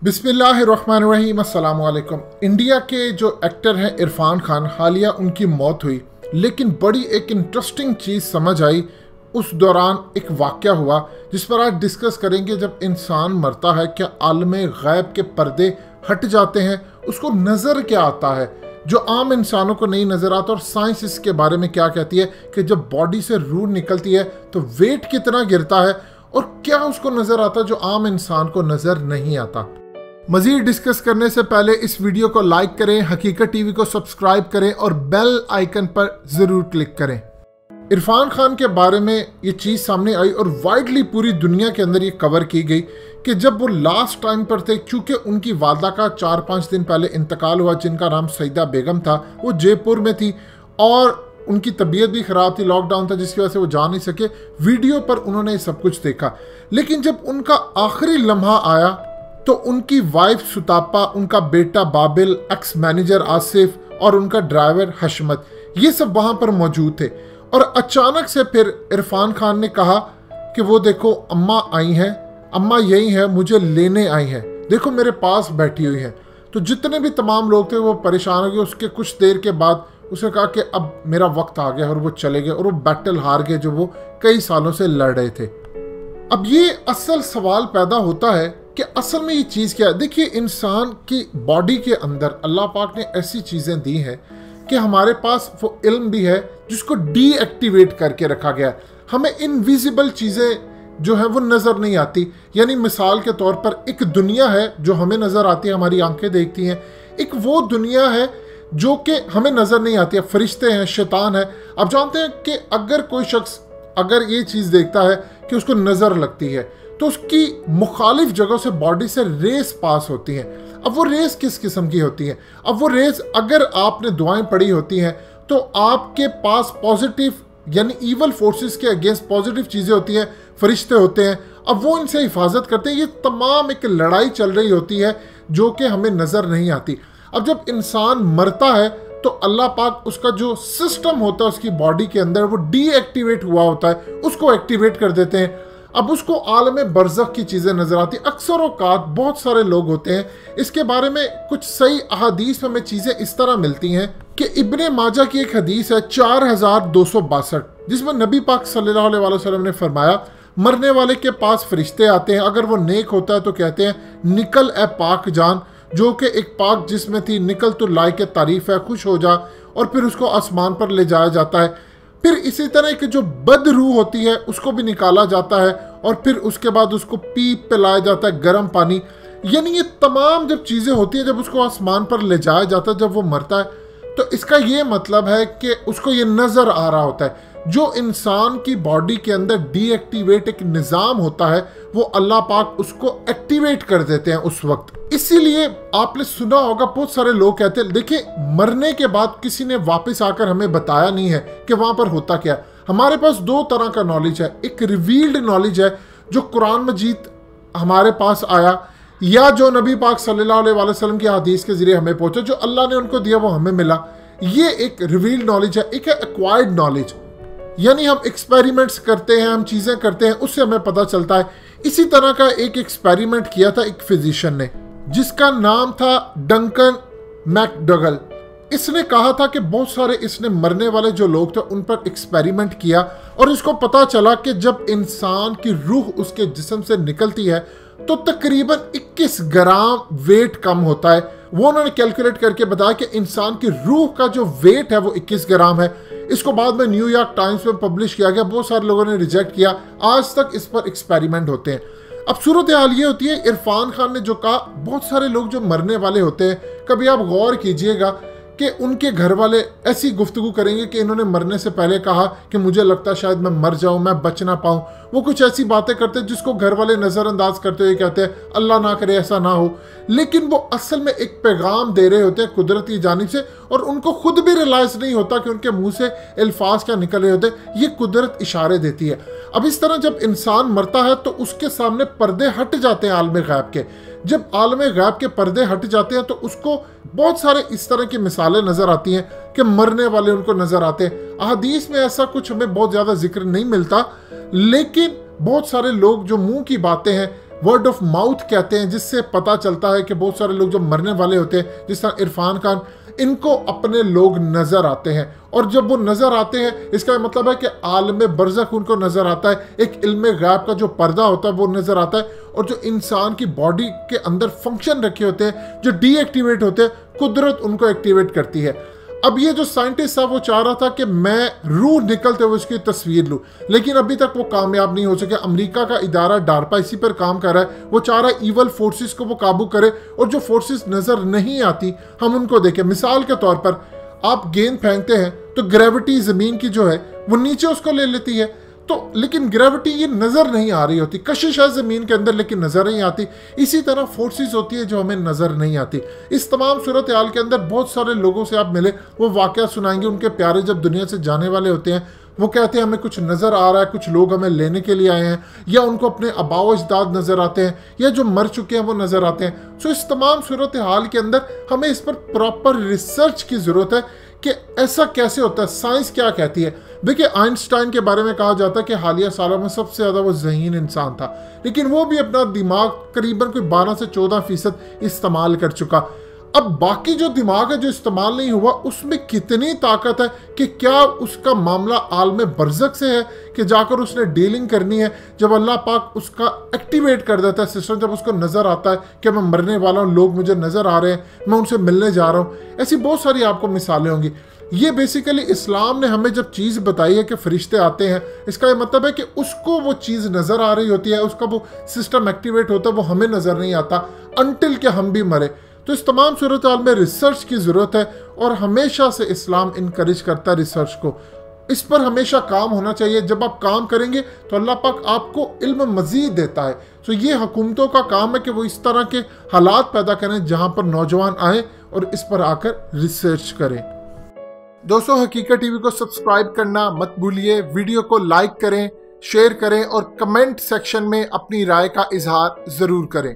बिस्मिल्लाहिर्रहमानिर्रहीम, अस्सलाम वालेकुम। इंडिया के जो एक्टर हैं इरफान खान, हालिया उनकी मौत हुई, लेकिन बड़ी एक इंटरेस्टिंग चीज़ समझ आई। उस दौरान एक वाक़या हुआ जिस पर आज डिस्कस करेंगे। जब इंसान मरता है, क्या आलमे गैब के पर्दे हट जाते हैं? उसको नज़र क्या आता है जो आम इंसानों को नहीं नज़र आता? और साइंस इसके बारे में क्या कहती है कि जब बॉडी से रूह निकलती है तो वेट कितना गिरता है, और क्या उसको नज़र आता जो आम इंसान को नज़र नहीं आता? मज़ीद डिस्कस करने से पहले इस वीडियो को लाइक करें, हकीकत टीवी को सब्सक्राइब करें और बेल आइकन पर ज़रूर क्लिक करें। इरफान खान के बारे में ये चीज़ सामने आई और वाइडली पूरी दुनिया के अंदर ये कवर की गई कि जब वो लास्ट टाइम पर थे, चूँकि उनकी वालदा का 4-5 दिन पहले इंतकाल हुआ, जिनका नाम सईदा बेगम था, वो जयपुर में थी और उनकी तबीयत भी ख़राब थी, लॉकडाउन था जिसकी वजह से वो जा नहीं सके। वीडियो पर उन्होंने सब कुछ देखा, लेकिन जब उनका आखिरी लम्हा आया तो उनकी वाइफ सुतापा, उनका बेटा बाबिल, एक्स मैनेजर आसिफ और उनका ड्राइवर हशमत, ये सब वहाँ पर मौजूद थे। और अचानक से फिर इरफान खान ने कहा कि वो देखो अम्मा आई हैं, अम्मा यही है, मुझे लेने आई हैं, देखो मेरे पास बैठी हुई हैं। तो जितने भी तमाम लोग थे वो परेशान हो गए। उसके कुछ देर के बाद उसने कहा कि अब मेरा वक्त आ गया, और वो चले गए और वो बैटल हार गए जो वो कई सालों से लड़ रहे थे। अब ये असल सवाल पैदा होता है कि असल में ये चीज़ क्या है। देखिए, इंसान की बॉडी के अंदर अल्लाह पाक ने ऐसी चीज़ें दी हैं कि हमारे पास वो इल्म भी है जिसको डीएक्टिवेट करके रखा गया है। हमें इनविजिबल चीज़ें जो है वो नज़र नहीं आती। यानी मिसाल के तौर पर एक दुनिया है जो हमें नज़र आती है, हमारी आंखें देखती हैं। एक वो दुनिया है जो कि हमें नज़र नहीं आती है, फरिश्ते हैं, शैतान है। आप जानते हैं कि अगर कोई शख्स अगर ये चीज़ देखता है कि उसको नज़र लगती है तो उसकी मुखालिफ जगह से बॉडी से रेस पास होती हैं। अब वो रेस किस किस्म की होती हैं? अब वो रेस, अगर आपने दुआएं पढ़ी होती हैं तो आपके पास पॉजिटिव यानी ईवल फोर्सेस के अगेंस्ट पॉजिटिव चीज़ें होती हैं, फरिश्ते होते हैं। अब वो इनसे हिफाजत करते हैं। ये तमाम एक लड़ाई चल रही होती है जो कि हमें नज़र नहीं आती। अब जब इंसान मरता है तो अल्लाह पाक उसका जो सिस्टम होता है उसकी बॉडी के अंदर, वो डीएक्टिवेट हुआ होता है, उसको एक्टिवेट कर देते हैं। अब उसको आलम बरज़ख की चीज़ें नज़र आती। अक्सर औक़ात बहुत सारे लोग होते हैं, इसके बारे में कुछ सही अहादीस में हमें चीज़ें इस तरह मिलती हैं कि इब्ने माजा की एक हदीस है 4262, जिसमें नबी पाक सल्लल्लाहु अलैहि वसल्लम ने फरमाया, मरने वाले के पास फरिश्ते आते हैं, अगर वो नेक होता है तो कहते हैं निकल ए पाक जान, जो कि एक पाक जिसमें थी, निकल तो लायक तारीफ़ है, खुश हो जा, और फिर उसको आसमान पर ले जाया जाता है। फिर इसी तरह की जो बद रूह होती है उसको भी निकाला जाता है और फिर उसके बाद उसको पीप पिलाया जाता है गर्म पानी। यानी ये तमाम जब चीज़ें होती हैं, जब उसको आसमान पर ले जाया जाता है, जब वो मरता है, तो इसका ये मतलब है कि उसको ये नज़र आ रहा होता है। जो इंसान की बॉडी के अंदर डीएक्टिवेट एक निज़ाम होता है, वो अल्लाह पाक उसको एक्टिवेट कर देते हैं उस वक्त। इसीलिए आपने सुना होगा, बहुत सारे लोग कहते हैं, देखिए मरने के बाद किसी ने वापस आकर हमें बताया नहीं है कि वहाँ पर होता क्या। हमारे पास दो तरह का नॉलेज है। एक रिवील्ड नॉलेज है जो कुरान मजीद हमारे पास आया, या जो नबी पाक सल्लल्लाहु अलैहि वसल्लम की हदीस के जरिए हमें पहुंचा, जो अल्लाह ने उनको दिया वो हमें मिला। ये एक रिवील्ड नॉलेज है। एक है एक्वायर्ड नॉलेज, यानी हम एक्सपेरिमेंट्स करते हैं, हम चीज़ें करते हैं, उससे हमें पता चलता है। इसी तरह का एक एक्सपेरिमेंट किया था एक फिजिशियन ने, जिसका नाम था डंकन मैकडगल। इसने कहा था कि बहुत सारे इसने मरने वाले जो लोग थे उन पर एक्सपेरिमेंट किया और इसको पता चला कि जब इंसान की रूह उसके जिस्म से निकलती है तो तकरीबन 21 ग्राम वेट कम होता है। वो उन्होंने कैलकुलेट करके बताया कि इंसान की रूह का जो वेट है वो 21 ग्राम है। इसको बाद में न्यूयॉर्क टाइम्स में पब्लिश किया गया। बहुत सारे लोगों ने रिजेक्ट किया। आज तक इस पर एक्सपेरिमेंट होते हैं। अब सूरत हाल ये होती है, इरफान खान ने जो कहा, बहुत सारे लोग जो मरने वाले होते हैं, कभी आप गौर कीजिएगा कि उनके घर वाले ऐसी गुफ्तगू करेंगे कि इन्होंने मरने से पहले कहा कि मुझे लगता है शायद मैं मर जाऊं, मैं बच ना पाऊं। वो कुछ ऐसी बातें करते हैं जिसको घर वाले नज़रअंदाज करते हुए कहते हैं अल्लाह ना करे ऐसा ना हो, लेकिन वो असल में एक पैगाम दे रहे होते हैं कुदरत की जानिब से, और उनको खुद भी रियलाइज नहीं होता कि उनके मुंह से अल्फाज क्या निकल रहे होते हैं। ये कुदरत इशारे देती है। अब इस तरह जब इंसान मरता है तो उसके सामने पर्दे हट जाते हैं आलम गैब के। जब आलम गैब के पर्दे हट जाते हैं तो उसको बहुत सारे इस तरह की मिसालें नज़र आती हैं कि मरने वाले उनको नज़र आते हैं। अहदीस में ऐसा कुछ हमें बहुत ज़्यादा जिक्र नहीं मिलता, लेकिन बहुत सारे लोग जो मुंह की बातें हैं वर्ड ऑफ माउथ कहते हैं, जिससे पता चलता है कि बहुत सारे लोग जो मरने वाले होते हैं, जिस तरह इरफान खान, इनको अपने लोग नजर आते हैं। और जब वो नजर आते हैं, इसका मतलब है कि आलम बरज़ख उनको नजर आता है, एक इल्म गैब का जो पर्दा होता है वो नजर आता है, और जो इंसान की बॉडी के अंदर फंक्शन रखे होते हैं जो डीएक्टिवेट होते हैं, कुदरत उनको एक्टिवेट करती है। अब ये जो साइंटिस्ट था वो चाह रहा था कि मैं रूह निकलते हुए उसकी तस्वीर लूं, लेकिन अभी तक वो कामयाब नहीं हो सके। अमेरिका का इदारा डार्पा इसी पर काम कर रहा है। वो चाह रहा है ईवल फोर्सेस को वो काबू करे, और जो फोर्सेस नजर नहीं आती हम उनको देखें। मिसाल के तौर पर आप गेंद फेंकते हैं तो ग्रेविटी जमीन की जो है वो नीचे उसको ले लेती है, तो लेकिन ग्रेविटी ये नजर नहीं आ रही होती, कशिश है जमीन के अंदर लेकिन नजर नहीं आती। इसी तरह फोर्सेस होती है जो हमें नजर नहीं आती। इस तमाम सूरत हाल के अंदर बहुत सारे लोगों से आप मिले, वो वाकया सुनाएंगे, उनके प्यारे जब दुनिया से जाने वाले होते हैं, वो कहते हैं हमें कुछ नजर आ रहा है, कुछ लोग हमें लेने के लिए आए हैं, या उनको अपने आबाओ अजदाद नजर आते हैं, या जो मर चुके हैं वो नजर आते हैं। सो इस तमाम सूरत हाल के अंदर हमें इस पर प्रॉपर रिसर्च की जरूरत है कि ऐसा कैसे होता है, साइंस क्या कहती है। देखिए, आइंस्टाइन के बारे में कहा जाता है कि हालिया सालों में सबसे ज़्यादा वो ज़हीन इंसान था, लेकिन वो भी अपना दिमाग करीबन कोई 12 से 14% इस्तेमाल कर चुका। अब बाकी जो दिमाग है जो इस्तेमाल नहीं हुआ, उसमें कितनी ताकत है कि क्या उसका मामला आलम बरज़ख से है कि जाकर उसने डीलिंग करनी है। जब अल्लाह पाक उसका एक्टिवेट कर देता है सिस्टम, जब उसको नज़र आता है कि मैं मरने वाला हूँ, लोग मुझे नज़र आ रहे हैं, मैं उनसे मिलने जा रहा हूँ, ऐसी बहुत सारी आपको मिसालें होंगी। ये बेसिकली इस्लाम ने हमें जब चीज़ बताई है कि फरिश्ते आते हैं, इसका ये मतलब है कि उसको वो चीज़ नज़र आ रही होती है, उसका वो सिस्टम एक्टिवेट होता है, वो हमें नज़र नहीं आता अनटिल कि हम भी मरे। तो इस तमाम सूरत हाल में रिसर्च की ज़रूरत है, और हमेशा से इस्लाम इनकरेज करता है रिसर्च को। इस पर हमेशा काम होना चाहिए। जब आप काम करेंगे तो अल्लाह पाक आपको इल्म मज़ीद देता है। तो ये हुकूमतों का काम है कि वो इस तरह के हालात पैदा करें जहाँ पर नौजवान आए और इस पर आकर रिसर्च करें। दोस्तों, हकीकत टीवी को सब्सक्राइब करना मत भूलिए, वीडियो को लाइक करें, शेयर करें, और कमेंट सेक्शन में अपनी राय का इजहार ज़रूर करें।